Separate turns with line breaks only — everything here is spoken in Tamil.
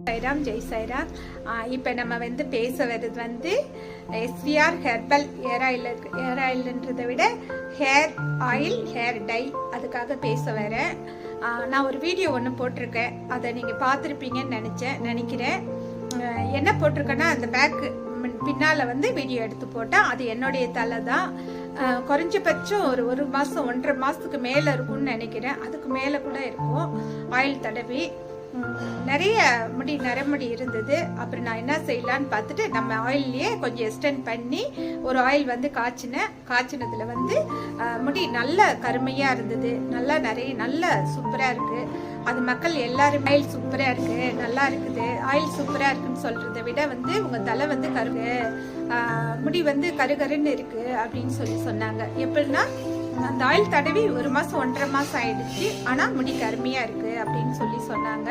சாய்ராம், ஜெய் சாய்ராம். இப்போ நம்ம பேச வர்றது எஸ்விஆர் ஹெர்பல் ஹேர் ஆயில்ன்றதை விட ஹேர் ஆயில், ஹேர் டை, அதுக்காக பேச வரேன். நான் ஒரு வீடியோ ஒன்று போட்டிருக்கேன், அதை நீங்கள் பார்த்துருப்பீங்கன்னு நினைக்கிறேன். என்ன போட்டிருக்கேன்னா, அந்த பேக்கு பின்னால் வீடியோ எடுத்து போட்டேன். அது என்னுடைய தலை தான். குறைஞ்சபட்சம் ஒரு மாதம் 1.5 மாதத்துக்கு மேலே இருக்கும்னு நினைக்கிறேன். அதுக்கு மேலே கூட இருக்கும். ஆயில் தடவி நிறைய நரமுடி இருந்தது. அப்புறம் நான் என்ன செய்யலான்னு பார்த்துட்டு நம்ம ஆயில்லையே கொஞ்சம் எக்ஸ்டெண்ட் பண்ணி ஒரு ஆயில் காய்ச்சினதுல முடி நல்ல கருமையா இருந்தது. நல்ல சூப்பரா இருக்கு. அது மக்கள் எல்லாரும் ஆயில் சூப்பரா இருக்கு, நல்லா இருக்குது, ஆயில் சூப்பரா இருக்குன்னு சொல்றதை விட உங்க தலை முடி கருகருன்னு இருக்கு அப்படின்னு சொன்னாங்க. எப்படின்னா, அந்த ஆயில் தடவி 1 மாசம் 1.5 மாசம் ஆயிடுச்சு, ஆனா முடி கருமையா இருக்கு அப்படின்னு சொன்னாங்க.